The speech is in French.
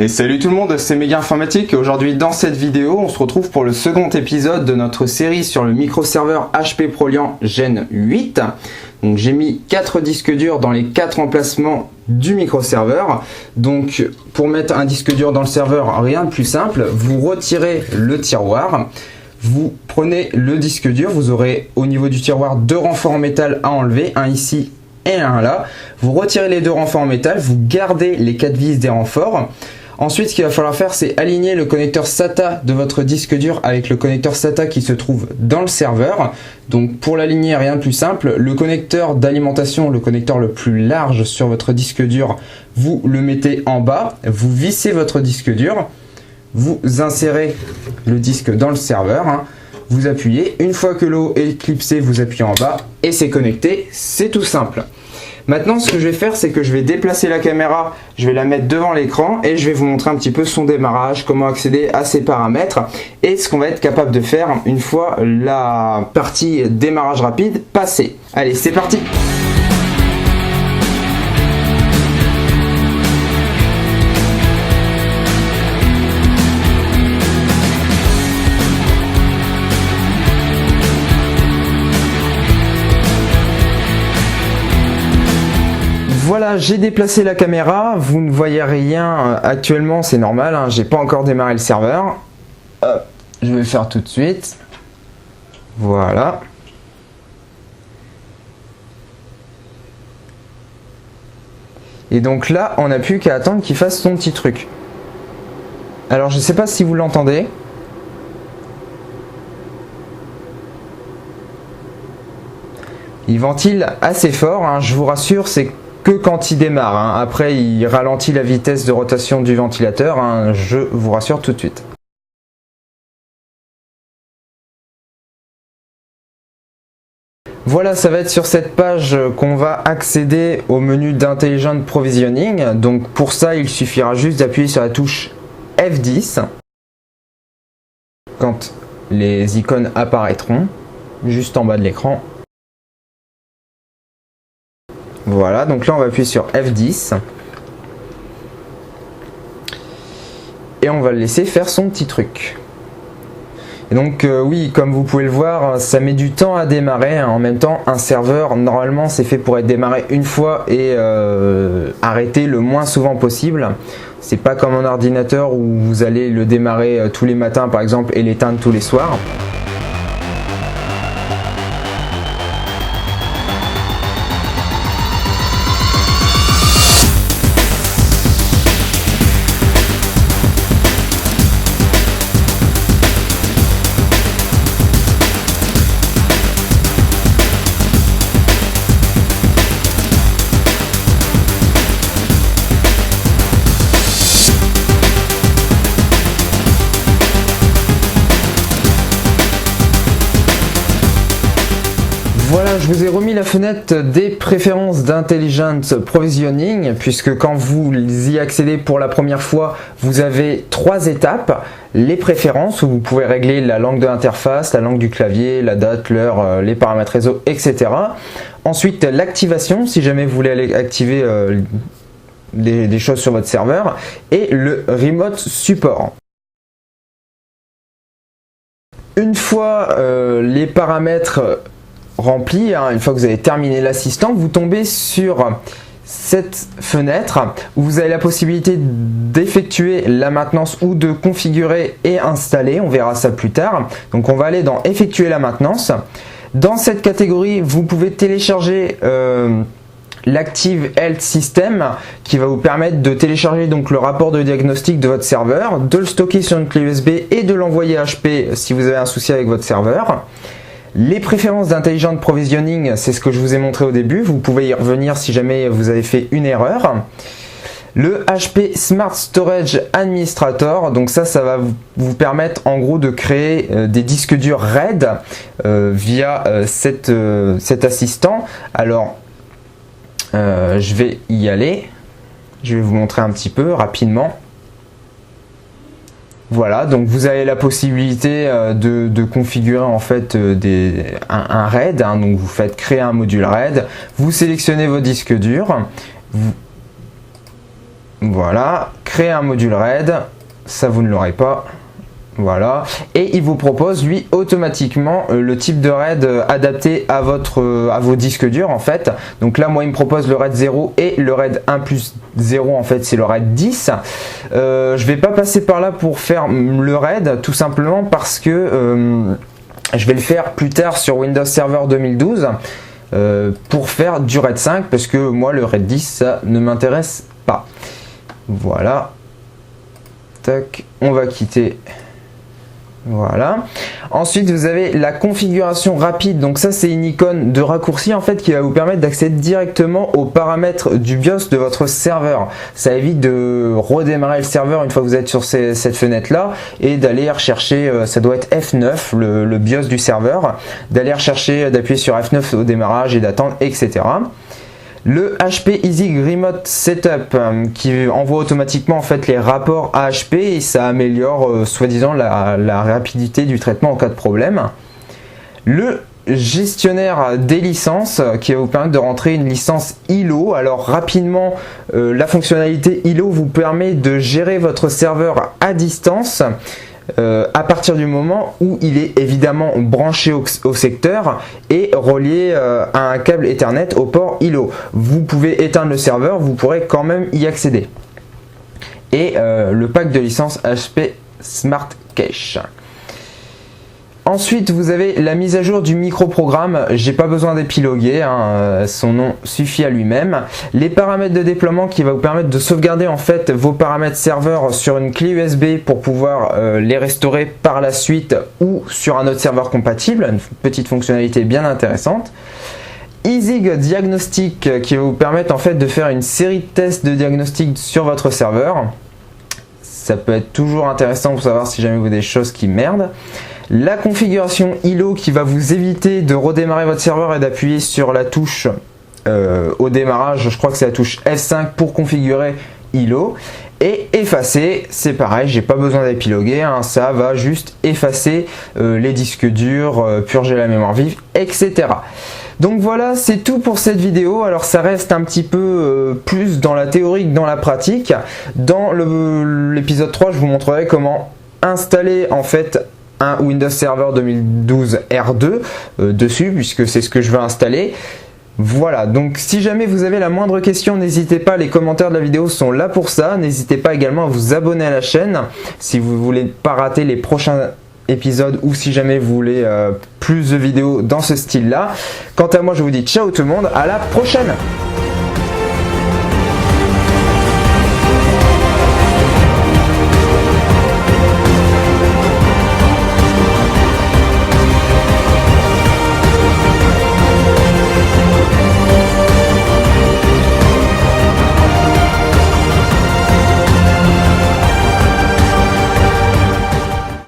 Et salut tout le monde, c'est Méga Informatique et aujourd'hui dans cette vidéo on se retrouve pour le second épisode de notre série sur le microserveur HP ProLiant Gen 8. Donc j'ai mis 4 disques durs dans les 4 emplacements du microserveur. Donc pour mettre un disque dur dans le serveur, rien de plus simple, vous retirez le tiroir, vous prenez le disque dur, vous aurez au niveau du tiroir 2 renforts en métal à enlever, un ici et un là. Vous retirez les 2 renforts en métal, vous gardez les 4 vis des renforts. Ensuite, ce qu'il va falloir faire, c'est aligner le connecteur SATA de votre disque dur avec le connecteur SATA qui se trouve dans le serveur. Donc pour l'aligner, rien de plus simple, le connecteur d'alimentation, le connecteur le plus large sur votre disque dur, vous le mettez en bas, vous vissez votre disque dur, vous insérez le disque dans le serveur, vous appuyez, une fois que l'eau est clipsée, vous appuyez en bas et c'est connecté, c'est tout simple. Maintenant, ce que je vais faire, c'est que je vais déplacer la caméra, je vais la mettre devant l'écran et je vais vous montrer un petit peu son démarrage, comment accéder à ses paramètres et ce qu'on va être capable de faire une fois la partie démarrage rapide passée. Allez, c'est parti! Voilà, j'ai déplacé la caméra, vous ne voyez rien actuellement, c'est normal, j'ai pas encore démarré le serveur. Hop, je vais le faire tout de suite. Voilà. Et donc là, on n'a plus qu'à attendre qu'il fasse son petit truc. Alors, je sais pas si vous l'entendez. Il ventile assez fort, je vous rassure, c'est que quand il démarre. Après, il ralentit la vitesse de rotation du ventilateur, je vous rassure tout de suite. Voilà, ça va être sur cette page qu'on va accéder au menu d'Intelligent Provisioning. Donc pour ça, il suffira juste d'appuyer sur la touche F10 quand les icônes apparaîtront juste en bas de l'écran. Voilà, donc là on va appuyer sur F10 et on va le laisser faire son petit truc. Et donc oui, comme vous pouvez le voir, ça met du temps à démarrer. En même temps, un serveur, normalement, c'est fait pour être démarré une fois et arrêté le moins souvent possible. C'est pas comme un ordinateur où vous allez le démarrer tous les matins par exemple et l'éteindre tous les soirs. Voilà, je vous ai remis la fenêtre des préférences d'Intelligent Provisioning, puisque quand vous y accédez pour la première fois, vous avez 3 étapes. Les préférences, où vous pouvez régler la langue de l'interface, la langue du clavier, la date, l'heure, les paramètres réseau, etc. Ensuite, l'activation, si jamais vous voulez aller activer des choses sur votre serveur, et le Remote Support. Une fois les paramètres rempli, une fois que vous avez terminé l'assistant, vous tombez sur cette fenêtre où vous avez la possibilité d'effectuer la maintenance ou de configurer et installer. On verra ça plus tard. Donc on va aller dans effectuer la maintenance. Dans cette catégorie, vous pouvez télécharger l'Active Health System qui va vous permettre de télécharger donc le rapport de diagnostic de votre serveur, de le stocker sur une clé USB et de l'envoyer à HP si vous avez un souci avec votre serveur. Les préférences d'Intelligent Provisioning, c'est ce que je vous ai montré au début. Vous pouvez y revenir si jamais vous avez fait une erreur. Le HP Smart Storage Administrator, donc ça va vous permettre en gros de créer des disques durs RAID via cet assistant. Alors, je vais y aller. Je vais vous montrer un petit peu rapidement. Voilà, donc vous avez la possibilité de configurer en fait un RAID, donc vous faites créer un module RAID, vous sélectionnez vos disques durs, Voilà, créer un module RAID, ça vous ne l'aurez pas. Voilà, et il vous propose lui automatiquement le type de RAID adapté à vos disques durs en fait. Donc là moi il me propose le RAID 0 et le RAID 1 plus 0 en fait c'est le RAID 10. Je vais pas passer par là pour faire le RAID tout simplement parce que je vais le faire plus tard sur Windows Server 2012 pour faire du RAID 5 parce que moi le RAID 10 ça ne m'intéresse pas. Voilà, tac, on va quitter. Voilà. Ensuite, vous avez la configuration rapide. Donc ça, c'est une icône de raccourci en fait qui va vous permettre d'accéder directement aux paramètres du BIOS de votre serveur. Ça évite de redémarrer le serveur une fois que vous êtes sur cette fenêtre-là et d'aller rechercher, ça doit être F9, le BIOS du serveur, d'aller rechercher, d'appuyer sur F9 au démarrage et d'attendre, etc. Le HP Easy Remote Setup qui envoie automatiquement en fait les rapports à HP et ça améliore soi-disant la rapidité du traitement en cas de problème. Le gestionnaire des licences qui va vous permettre de rentrer une licence ILO. Alors rapidement, la fonctionnalité ILO vous permet de gérer votre serveur à distance. À partir du moment où il est évidemment branché au secteur et relié à un câble Ethernet au port ILO. Vous pouvez éteindre le serveur, vous pourrez quand même y accéder. Et le pack de licence HP Smart Cache. Ensuite, vous avez la mise à jour du microprogramme. J'ai pas besoin d'épiloguer, hein, son nom suffit à lui-même. Les paramètres de déploiement qui va vous permettre de sauvegarder en fait vos paramètres serveur sur une clé USB pour pouvoir les restaurer par la suite ou sur un autre serveur compatible. Une petite fonctionnalité bien intéressante. Easig Diagnostic qui va vous permettre en fait de faire une série de tests de diagnostic sur votre serveur. Ça peut être toujours intéressant pour savoir si jamais vous avez des choses qui merdent. La configuration ILO qui va vous éviter de redémarrer votre serveur et d'appuyer sur la touche au démarrage, je crois que c'est la touche F5 pour configurer ILO. Et effacer, c'est pareil, j'ai pas besoin d'épiloguer, hein, ça va juste effacer les disques durs, purger la mémoire vive, etc. Donc voilà, c'est tout pour cette vidéo. Alors ça reste un petit peu plus dans la théorie que dans la pratique. Dans l'épisode 3, je vous montrerai comment installer en fait un Windows Server 2012 R2 dessus, puisque c'est ce que je veux installer. Voilà, donc si jamais vous avez la moindre question, n'hésitez pas, les commentaires de la vidéo sont là pour ça. N'hésitez pas également à vous abonner à la chaîne si vous voulez pas rater les prochains épisodes ou si jamais vous voulez plus de vidéos dans ce style là. Quant à moi, je vous dis ciao tout le monde, à la prochaine.